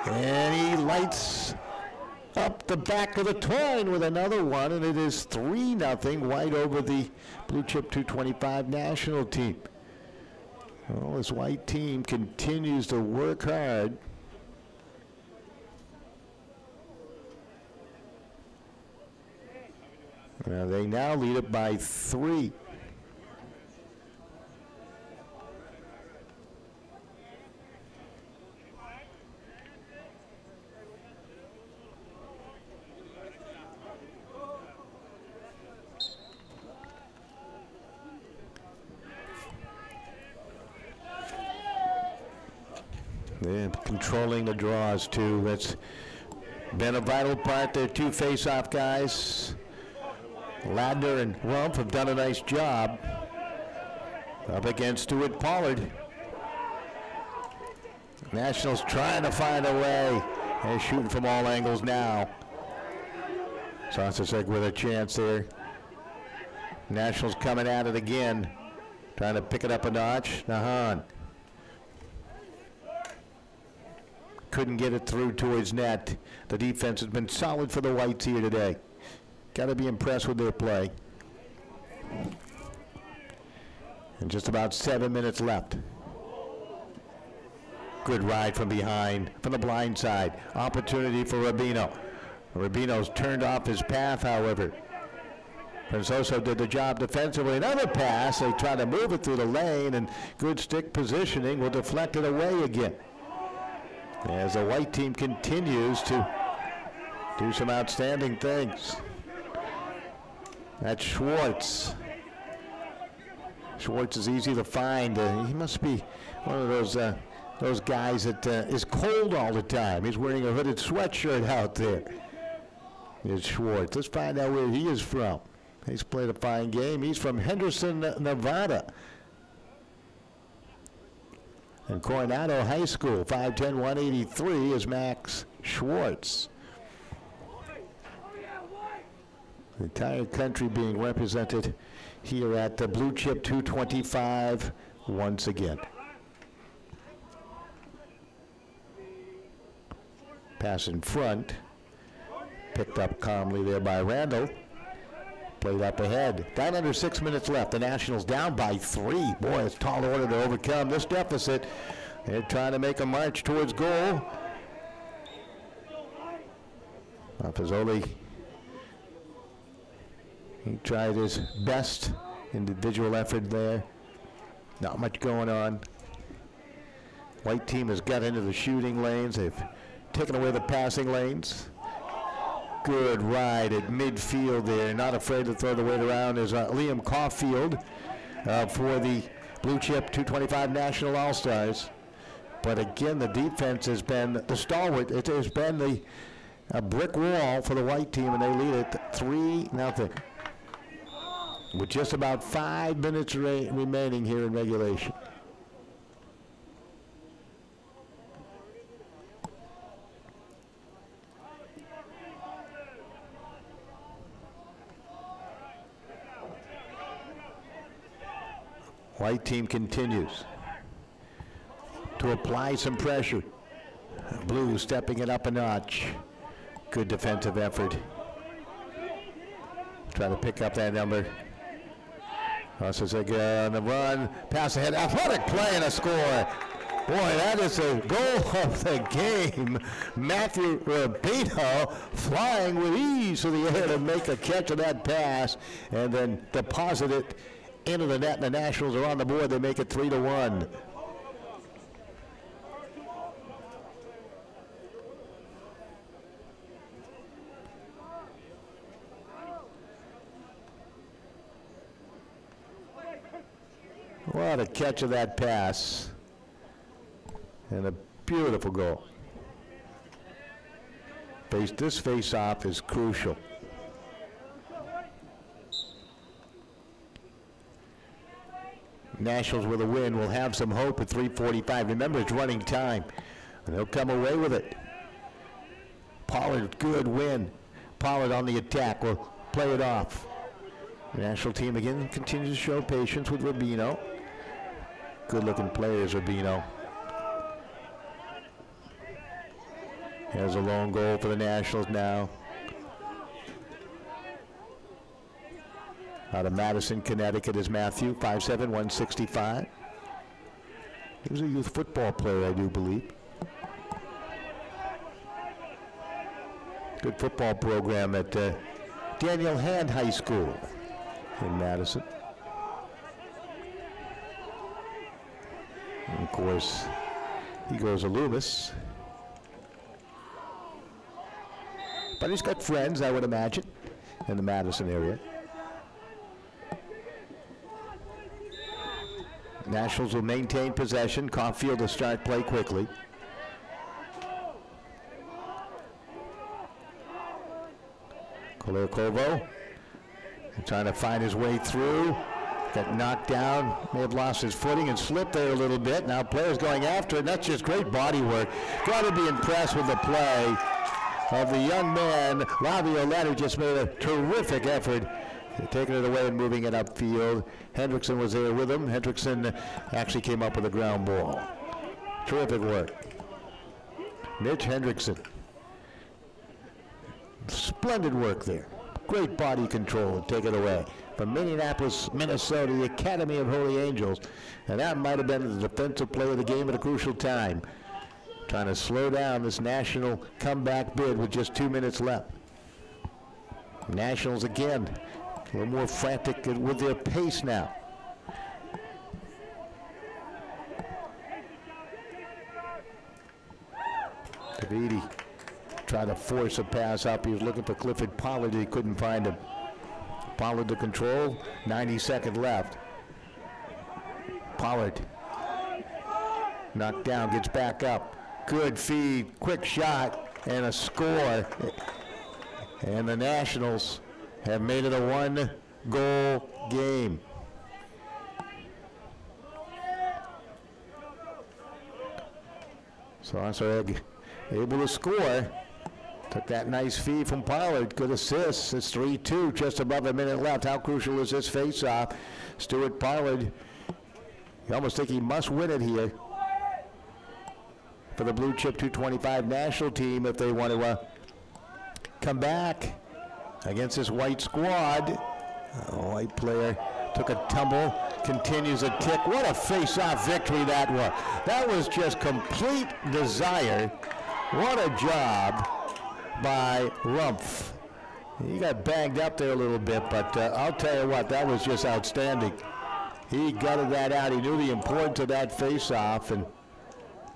And he lights up the back of the twine with another one, and it is 3-0 White over the Blue Chip 225 national team. Well, this White team continues to work hard. They now lead it by 3. They're controlling the draws too. That's been a vital part. They're two face-off guys. Ladner and Rumpf have done a nice job. Up against Stuart Pollard. Nationals trying to find a way. They're shooting from all angles now. Sonsasek with a chance there. Nationals coming at it again. Trying to pick it up a notch. Nahan. Couldn't get it through towards net. The defense has been solid for the Whites here today. Got to be impressed with their play. And just about 7 minutes left. Good ride from behind, from the blind side. Opportunity for Rubino. Rubino's turned off his path, however. Francoso did the job defensively. Another pass. They try to move it through the lane, and good stick positioning will deflect it away again. As the White team continues to do some outstanding things. That's Schwartz. Schwartz is easy to find. He must be one of those guys that is cold all the time. He's wearing a hooded sweatshirt out there. It's Schwartz. Let's find out where he is from. He's played a fine game. He's from Henderson, Nevada. And Coronado High School, 5'10", 183 is Max Schwartz. The entire country being represented here at the Blue Chip 225 once again. Pass in front. Picked up calmly there by Randall. Played up ahead. Down under 6 minutes left. The Nationals down by 3. Boy, it's a tall order to overcome this deficit. They're trying to make a march towards goal. Fazzoli, he tried his best individual effort there. Not much going on. White team has got into the shooting lanes. They've taken away the passing lanes. Good ride at midfield there. Not afraid to throw the weight around is Liam Caulfield for the Blue Chip 225 National All-Stars. But again, the defense has been the stalwart. It has been a brick wall for the white team, and they lead it 3-0. With just about 5 minutes remaining here in regulation. White team continues to apply some pressure. Blue stepping it up a notch. Good defensive effort. Try to pick up that number. Osasega on the run. Pass ahead. Athletic play and a score. Boy, that is a goal of the game. Matthew Rubino flying with ease to the air to make a catch of that pass and then deposit it into the net. And the Nationals are on the board. They make it 3-1. What a catch of that pass. And a beautiful goal. This face-off is crucial. Nationals with a win will have some hope at 3:45. Remember, it's running time. And they'll come away with it. Pollard, good win. Pollard on the attack will play it off. The national team again continues to show patience with Rubino. Good-looking players, Rubino. There's a long goal for the Nationals now. Out of Madison, Connecticut is Matthew, 5'7", 165. He was a youth football player, I do believe. Good football program at Daniel Hand High School in Madison. And of course, he goes to Loomis. But he's got friends, I would imagine, in the Madison area. Nationals will maintain possession. Caulfield will start play quickly. Kolarkovo trying to find his way through. Got knocked down, may have lost his footing and slipped there a little bit. Now players going after it. That's just great body work. Got to be impressed with the play of the young man, Laviolette, who just made a terrific effort, taking it away and moving it upfield. Hendrickson was there with him. Hendrickson actually came up with a ground ball. Terrific work. Mitch Hendrickson. Splendid work there. Great body control, take it away. From Minneapolis, Minnesota, the Academy of Holy Angels. And that might have been the defensive play of the game at a crucial time. Trying to slow down this national comeback bid with just 2 minutes left. Nationals again, a little more frantic with their pace now. Davidi tried to force a pass up. He was looking for Clifford Pollard. He couldn't find him. Pollard to control. 90-second left. Pollard knocked down, gets back up. Good feed, quick shot, and a score. And the Nationals have made it a one-goal game. So Osareg able to score. Took that nice feed from Pollard. Good assist. It's 3-2, just above a minute left. How crucial is this face-off? Stuart Pollard, you almost think he must win it here for the Blue Chip 225 national team if they want to come back against this white squad. A white player took a tumble, continues a tick. What a face-off victory that was. That was just complete desire. What a job by Rumpf. He got banged up there a little bit, but I'll tell you what, that was just outstanding. He gutted that out. He knew the importance of that face-off, and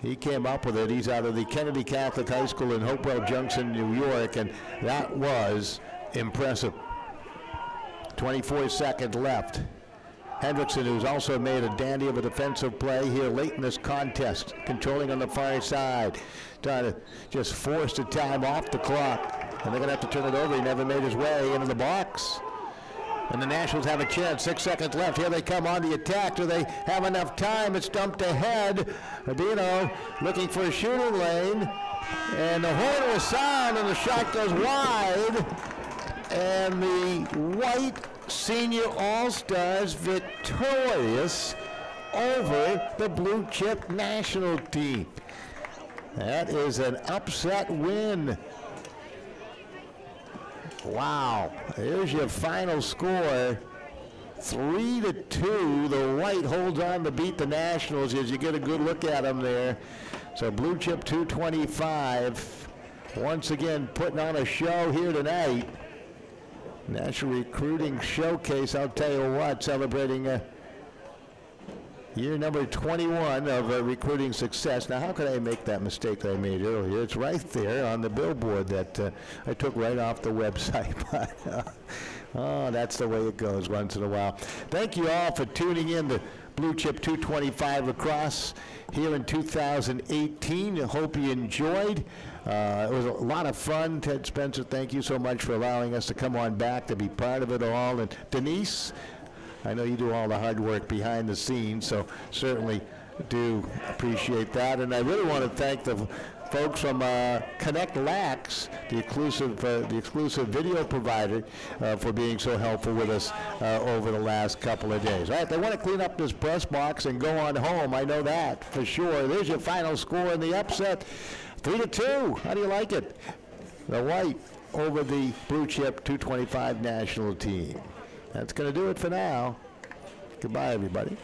he came up with it. He's out of the Kennedy Catholic High School in Hopewell Junction, New York, and that was impressive. 24 seconds left. Hendrickson, who's also made a dandy of a defensive play here late in this contest, controlling on the far side, trying to just force the time off the clock. And they're going to have to turn it over. He never made his way into the box. And the Nationals have a chance. 6 seconds left. Here they come on the attack. Do they have enough time? It's dumped ahead. Adino looking for a shooting lane. And the horn will sound, and the shot goes wide. And the white senior All-Stars victorious over the blue chip national team. That is an upset win. Wow, here's your final score. 3-2, the white holds on to beat the Nationals as you get a good look at them there. So blue chip 225, once again putting on a show here tonight. National Recruiting Showcase, I'll tell you what, celebrating year number 21 of recruiting success. Now, how could I make that mistake that I made earlier? It's right there on the billboard that I took right off the website. But, oh, that's the way it goes once in a while. Thank you all for tuning in to Blue Chip 225 Lacrosse here in 2018. I hope you enjoyed. It was a lot of fun. Ted Spencer, thank you so much for allowing us to come on back to be part of it all. And Denise, I know you do all the hard work behind the scenes, so certainly do appreciate that. And I really want to thank the folks from Connect Lax, the exclusive video provider, for being so helpful with us over the last couple of days. All right, they want to clean up this press box and go on home. I know that for sure. There's your final score in the upset, 3-2. How do you like it? The white over the blue chip 225 national team. That's going to do it for now. Goodbye, everybody.